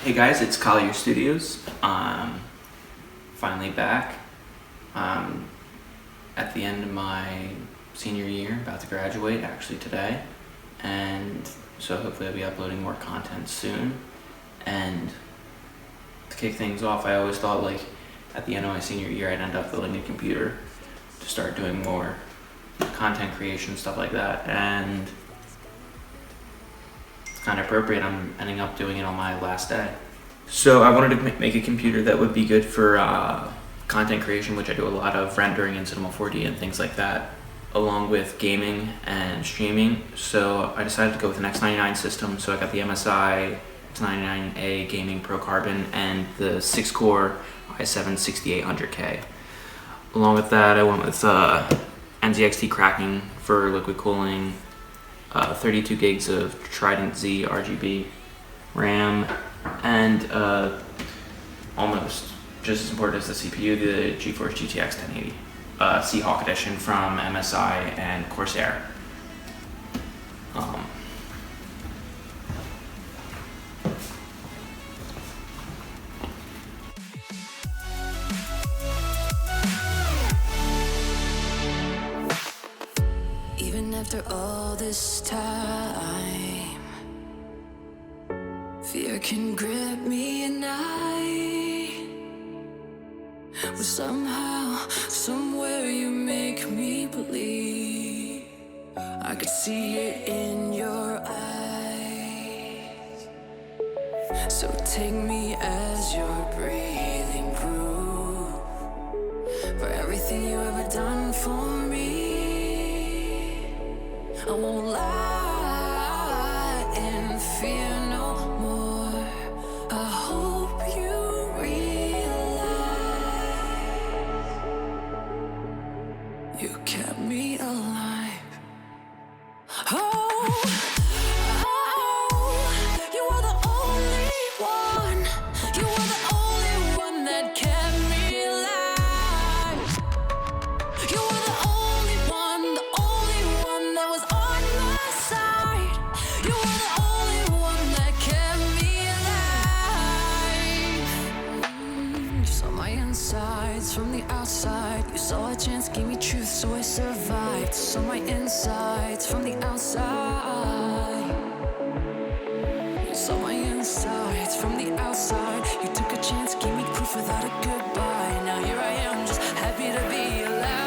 Hey guys, it's Collier Studios. Finally back. At the end of my senior year, about to graduate actually today, and so hopefully I'll be uploading more content soon. And to kick things off, I always thought like at the end of my senior year I'd end up building a computer to start doing more content creation, stuff like that, and it's kind of appropriate. I'm ending up doing it on my last day. So I wanted to make a computer that would be good for content creation, which I do a lot of, rendering in Cinema 4D and things like that, along with gaming and streaming. So I decided to go with an X99 system. So I got the MSI X99A Gaming Pro Carbon and the 6-core i7 6800K. Along with that, I went with NZXT cracking for liquid cooling, 32 gigs of Trident Z RGB RAM, and almost just as important as the CPU, the GeForce GTX 1080 Seahawk Edition from MSI and Corsair. Even after all this time, fear can grip me and but somehow, somewhere you make me believe. I could see it in your eyes. So take me as your breathing proof for everything you ever done for me. I won't lie and fear no more. I hope you realize you kept me alive. Oh, you were the only one. You were the only one that kept me alive. You were the only one that was on my side. You were the only one that kept me alive. You saw my insides from the outside. You saw a chance, gave me truth, so I survived. Saw my insides from the outside. You saw my insides from the outside. You took a chance, gave me proof without a goodbye. Now here I am, just happy to be alive.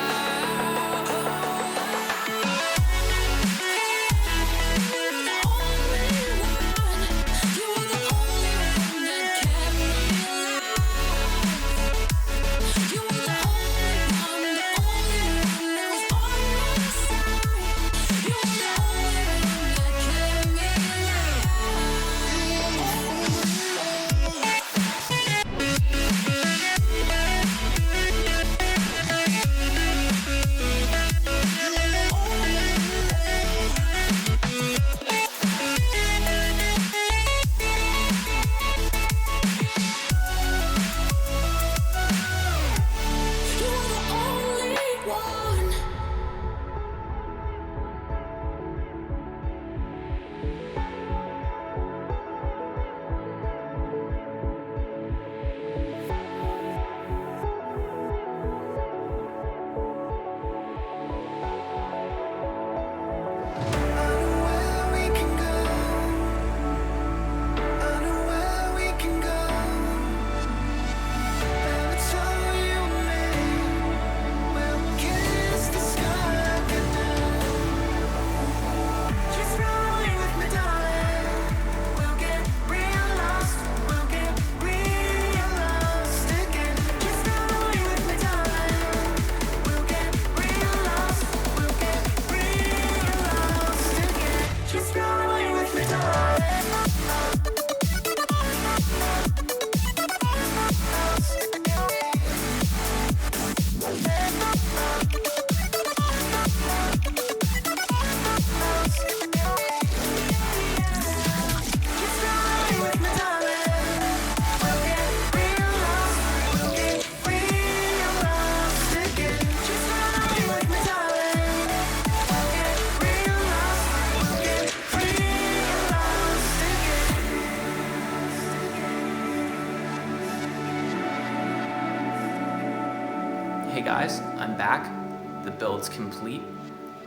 Hey guys, I'm back. The build's complete.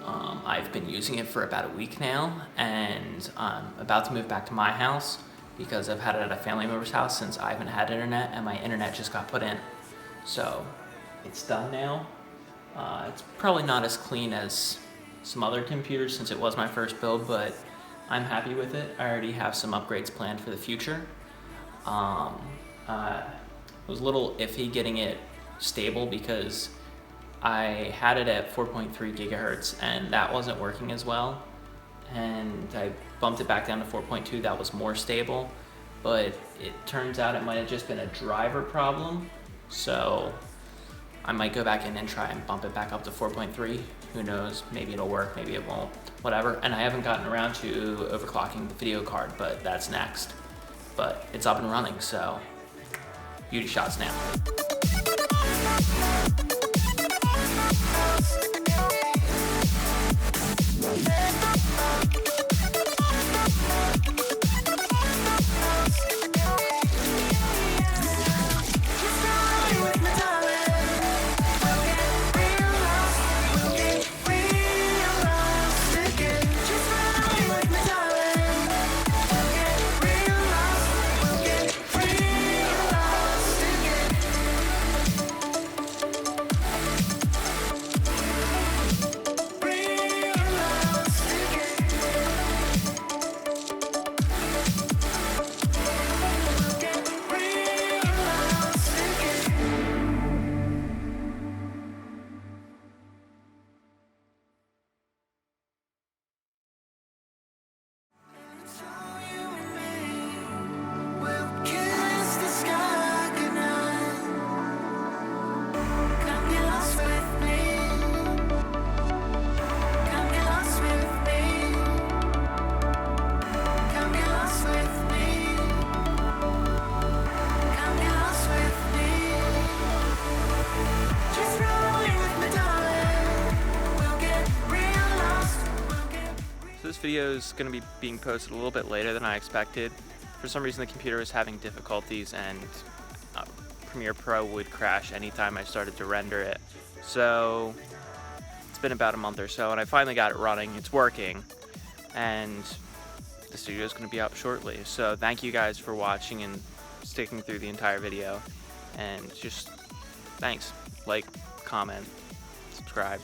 I've been using it for about a week now, and I'm about to move back to my house because I've had it at a family member's house since I haven't had internet, and my internet just got put in. So it's done now. It's probably not as clean as some other computers since it was my first build, but I'm happy with it. I already have some upgrades planned for the future. It was a little iffy getting it stable because I had it at 4.3 gigahertz and that wasn't working as well. And I bumped it back down to 4.2, that was more stable. But it turns out it might have just been a driver problem. So I might go back in and try and bump it back up to 4.3. Who knows, maybe it'll work, maybe it won't, whatever. And I haven't gotten around to overclocking the video card, but that's next. But it's up and running, so beauty shots now. This video is going to be being posted a little bit later than I expected. For some reason the computer was having difficulties and Premiere Pro would crash anytime I started to render it. So it's been about a month or so and I finally got it running. It's working and the studio is going to be up shortly. So thank you guys for watching and sticking through the entire video, and just thanks. Like, comment, subscribe.